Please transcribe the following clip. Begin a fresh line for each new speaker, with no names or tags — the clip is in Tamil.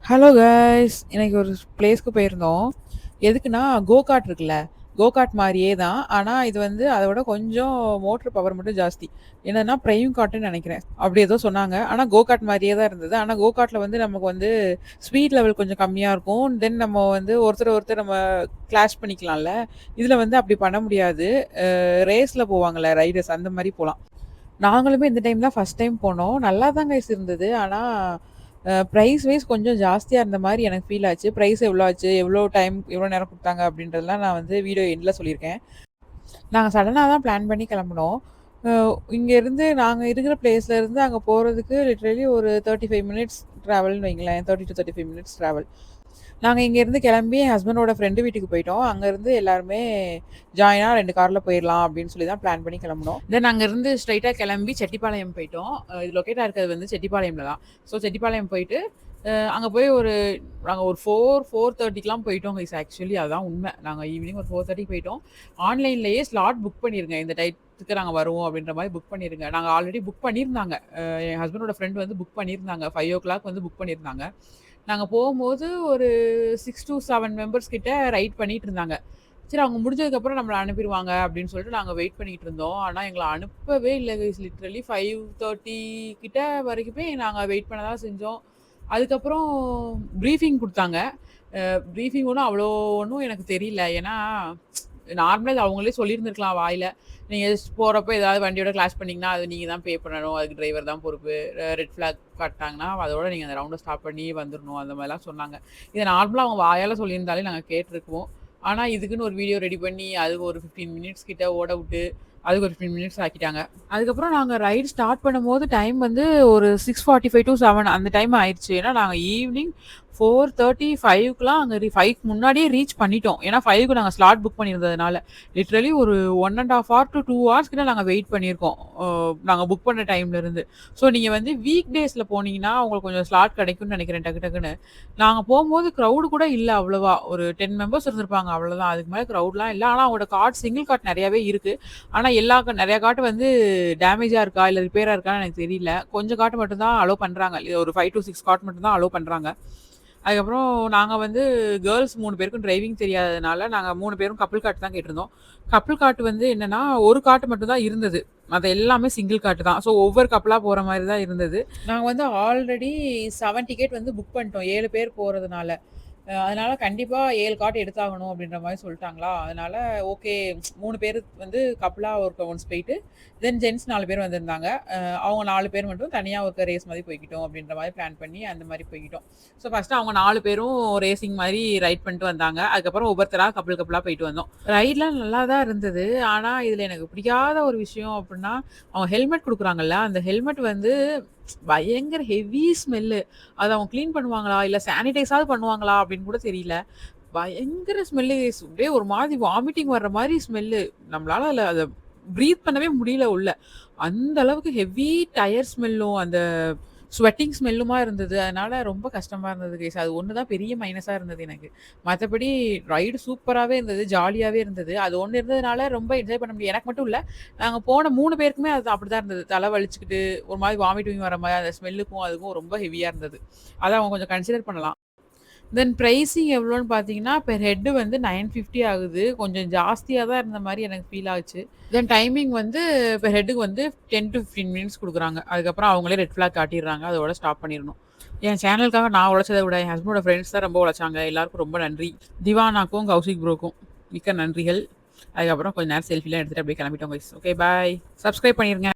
Hello guys! இன்னைக்கு ஒரு பிளேஸ்க்கு போயிருந்தோம். எதுக்குன்னா, கோகார்ட் இருக்குல்ல, கோகார்ட் மாரியே தான். ஆனா, இது வந்து அத விட கொஞ்சம் மோட்டர் பவர் மட்டும் ஜாஸ்தி. என்னதுன்னா, பிரைம் கார்ட்ன்னு நெனைக்கிறேன். அப்படி ஏதோ சொன்னாங்க. ஆனா, கோகார்ட் மாரியே தான் இருந்தது. ஆனா, கோகார்ட்ல வந்து நமக்கு வந்து ஸ்பீட் லெவல் கொஞ்சம் கம்மியா இருக்கும். தென் நம்ம வந்து ஒருத்தர் நம்ம கிளாஷ் பண்ணிக்கலாம்ல. இதுல வந்து அப்படி பண்ண முடியாது. ரேஸ்ல போவாங்கல்ல ரைடர்ஸ் அந்த மாரி போலாம். நாங்களுமே இந்த டைம் தான் ஃபர்ஸ்ட் டைம் போனோம். நல்லா தான் கைஸ் இருந்தது. ஆனா, பிரைஸ் வைஸ் கொஞ்சம் ஜாஸ்தியா இருந்த மாரி எனக்கு ஃபீல் ஆச்சு. பிரைஸ் எவ்வளோ ஆச்சு? எவ்வளோ நேரம் குடுத்தாங்க? அப்படின்றதெல்லாம் நான் வந்து வீடியோ எண்ட்ல சொல்லியிருக்கேன். நாங்க சடனா தான் பிளான் பண்ணி கிளம்புனோம். அ இங்கேருந்து நாங்க இருக்கிற பிளேஸ்ல இருந்து அங்க போறதுக்கு லிட்டரலி ஒரு 35 மினிட்ஸ் டிராவல்ன்னு வைங்களேன். 35 மினிட்ஸ் டிராவல். நாங்க இங்கேருந்து கிளம்பி என் ஹஸ்பண்டோட ஃப்ரெண்டு வீட்டுக்கு போயிட்டோம். அங்கருந்து எல்லாருமே ஜாயினா 2 கார்ல போயிரலாம் அப்படின்னு சொல்லி தான் பிளான் பண்ணி கிளம்புனோம். தென் அங்கருந்து ஸ்ட்ரெயிட்டா கிளம்பி செட்டிப்பாளையம் போயிட்டோம். இது லொக்கேட்டா இருக்கிறது வந்து செட்டிப்பாளையம்ல தான். ஸோ செட்டிப்பாளையம் போயிட்டு, அங்க போய் நாங்க ஒரு 4:30க்குலாம் போயிட்டோம் கைஸ் ஆக்சுவலி அதான் உண்மை. நாங்க ஈவினிங் ஒரு 4:30க்கு போயிட்டோம். ஆன்லைன்லேயே ஸ்லாட் புக் பண்ணிருங்க. இந்த டயத்துக்கு நாங்க வருவோம் அப்படின்ற மாரி புக் பண்ணிருங்க. நாங்க ஆல்ரெடி புக் பண்ணியிருந்தாங்க. என் ஹஸ்பண்டோட ஃப்ரெண்ட் வந்து புக் பண்ணியிருந்தாங்க. 5:00 வந்து புக் பண்ணியிருந்தாங்க. நாங்க போம்போது ஒரு 6 டூ 7 மெம்பர்ஸ் கிட்ட ரைட் பண்ணிட்டு இருந்தாங்க. சரி அவங்க முடிஞ்சதுக்கப்புறம் நம்மள அனுப்பிருவாங்க அப்படின்னு சொல்லிட்டு நாங்க வெயிட் பண்ணிட்டு இருந்தோம். ஆனா எங்கள அனுப்பவே இல்ல கைஸ். லிட்டரலி 5:30 கிட்ட வரைக்குமே நாங்க வெயிட் பண்ண தான் செஞ்சோம். அதுக்கப்புறம் ப்ரீஃபிங் குடுத்தாங்க. ப்ரீஃபிங் ஒண்ணும் எனக்கு தெரியல. ஏன்னா, நார்மலா இது அவங்களே சொல்லியிருந்திருக்கலாம் வாயில. நீங்க போறப்ப ஏதாவது வண்டியோட கிராஷ் பண்ணீங்கன்னா, அது நீங்க தான் பே பண்ணணும். அதுக்கு டிரைவர் தான் பொறுப்பு. ரெட் ஃபிளாக் காட்டுனாங்கன்னா, அதோட நீங்க அந்த ரவுண்ட ஸ்டாப் பண்ணி வந்துரணும். அந்த மாரிலாம் சொன்னாங்க. இத நார்மலா அவங்க வாயால சொல்லியிருந்தாலே நாங்க கேட்டுருக்குவோம். ஆனா, இதுக்குன்னு ஒரு வீடியோ ரெடி பண்ணி, அது ஒரு 15 மினிட்ஸ் கிட்ட ஓட விட்டு, அதுக்கு ஒரு 15 மினிட்ஸ் ஆக்கிட்டாங்க. அதுக்கப்புறம் நாங்க ரைடு ஸ்டார்ட் பண்ணும்போது டைம் வந்து ஒரு 6:45 டூ 7 அந்த டைம் ஆயிருச்சு. ஏன்னா, நாங்க ஈவினிங் 4:30, 5க்குலாம் அங்க 5க்கு முன்னாடியே ரீச் பண்ணிட்டோம். ஏன்னா 5க்கு நாங்க ஸ்லாட் புக் பண்ணியிருந்ததுனால. லிட்டரலி ஒரு 1 1/2 ஹவர் டூ 2 ஹார்ஸ் கிட்ட நாங்க வெயிட் பண்ணியிருக்கோம். நாங்க புக் பண்ண டைம்ல இருந்து. ஸோ நீங்க வந்து வீக் டேஸ்ல போனீங்கன்னா, உங்களுக்கு கொஞ்சம் ஸ்லாட் கிடைக்கும்னு நெனைக்கிறேன் டக்கு டக்குன்னு. நாங்க போம்போது கிரவுட் கூட இல்ல அவ்வளவா. ஒரு 10 மெம்பர்ஸ் இருந்திருப்பாங்க அவ்வளோதான். அதுக்கு மேல கிரவுட்லாம் இல்ல. ஆனா அவங்களோட கார்ட் சிங்கிள் கார்ட் நெறையாவே இருக்கு. ஆனா நெறைய கார்ட் வந்து டேமேஜா இருக்கா, இல்ல ரிப்பேரா இருக்கான்னு எனக்கு தெரியல. கொஞ்சம் கார்ட் மட்டும் தான் அலோவ் பண்றாங்க. ஒரு 5 டூ 6 கார்ட் மட்டும் தான் அலோவ் பண்றாங்க. அதுக்கப்புறம் நாங்க வந்து கேர்ள்ஸ் 3 பேருக்கும் டிரைவிங் தெரியாததுனால, நாங்க 3 பேரும் கப்புள் காட் தான் கேட்டிருந்தோம். கப்புள் காட் வந்து என்னன்னா, ஒரு காட் மட்டும் தான் இருந்தது. மத்த எல்லாமே சிங்கிள் காட் தான். ஸோ ஒவ்வொரு கப்புலா போற மாரி தான் இருந்தது. நாங்க வந்து ஆல்ரெடி 7 டிக்கெட் வந்து புக் பண்ணிட்டோம். 7 பேர் போறதுனால. அதனால கண்டிப்பா 7 காட் எடுத்தாகணும் அப்படின்ற மாரி சொல்ட்டாங்களா, அதனால ஓகே 3 பேரு வந்து கப்புலா ஒன்ஸ் போயிட்டு, தென் ஜென்ட்ஸ் 4 பேர் வந்திருந்தாங்க. அவங்க 4 பேர் மட்டும் தனியா ஒருக்க ரேஸ் மாரி போய்க்கிட்டோம் அப்படின்ற மாரி பிளான் பண்ணி அந்த மாரி போய்க்கிட்டோம். ஸோ ஃபர்ஸ்ட்டு அவங்க 4 பேரும் ரேசிங் மாரி ரைட் பண்ணிட்டு வந்தாங்க. அதுக்கப்புறம் ஒவ்வொருத்தரா கப்புலா போயிட்டு வந்தோம். ரைட்லாம் நல்லா தான் இருந்தது. ஆனா, இதுல எனக்கு பிடிக்காத ஒரு விஷயம் அப்டின்னா, அவங்க ஹெல்மெட் குடுக்குறாங்கல்ல, அந்த ஹெல்மெட் வந்து பயங்கர ஹெவி ஸ்மெல்லு. அத அவங்க கிளீன் பண்ணுவாங்களா? இல்ல சானிடைஸாவது பண்ணுவாங்களா? அப்படின்னு கூட தெரியல. பயங்கர ஸ்மெல்லு அப்படியே ஒரு மாதிரி வாமிட்டிங் வர்ற மாரி ஸ்மெல்லு. நம்மளால அத பிரீத் பண்ணவே முடியல உள்ள. அந்த அளவுக்கு ஹெவி டயர் ஸ்மெல்லும், அந்த ஸ்வெட்டிங் ஸ்மெல்லுமா இருந்தது. அதனால ரொம்ப கஷ்டமா இருந்தது கைஸ். அது ஒண்ணு தான் பெரிய மைனஸா இருந்தது எனக்கு. மத்தபடி ரைடு சூப்பராவே இருந்தது. ஜாலியாவே இருந்தது. அது ஒண்ணு இருந்ததுனால ரொம்ப என்ஜாய் பண்ண முடியும். எனக்கு மட்டும் இல்ல. நாங்க போன 3 பேருக்குமே அது அப்படிதான் இருந்தது. தல வலிச்சுக்கிட்டு, ஒரு மாரி வாமிட்டிங் வர மாரி அந்த ஸ்மெல்லுக்கும் அதுக்கும் ரொம்ப ஹெவியா இருந்தது. அத அவங்க கொஞ்சம் கன்சிடர் பண்ணலாம். தென் பிரைசிங் எவ்வளோன்னு பார்த்தீங்கன்னா, பெர் ஹெட் வந்து 950 ஆகுது. கொஞ்சம் ஜாஸ்தியா தான் இருந்த மாரி எனக்கு ஃபீல் ஆச்சு. தென் டைமிங் வந்து பெர் ஹெட்டுக்கு வந்து 10 டூ 15 மினிட்ஸ் குடுக்குறாங்க. அதுக்கப்புறம் அவங்களே ரெட் ஃபிளாக் காட்டிர்றாங்க. அதோட ஸ்டாப் பண்ணிரணும். என் சேனலுக்காக நான் உழைச்சத விட, என் ஹஸ்பண்டோட ஃப்ரெண்ட்ஸ் தான் ரொம்ப உழைச்சாங்க. எல்லாருக்கும் ரொம்ப நன்றி. திவானாக்கும், கௌசிக் ப்ரோக்கும் மிக்க நன்றிகள். அதுக்கப்புறம் கொஞ்ச நேரம் செல்ஃபிலாம் எடுத்துட்டு அப்படியே கிளம்பிட்டோம் கைஸ். Okay bye. சப்ஸ்கிரைப் பண்ணிருங்க.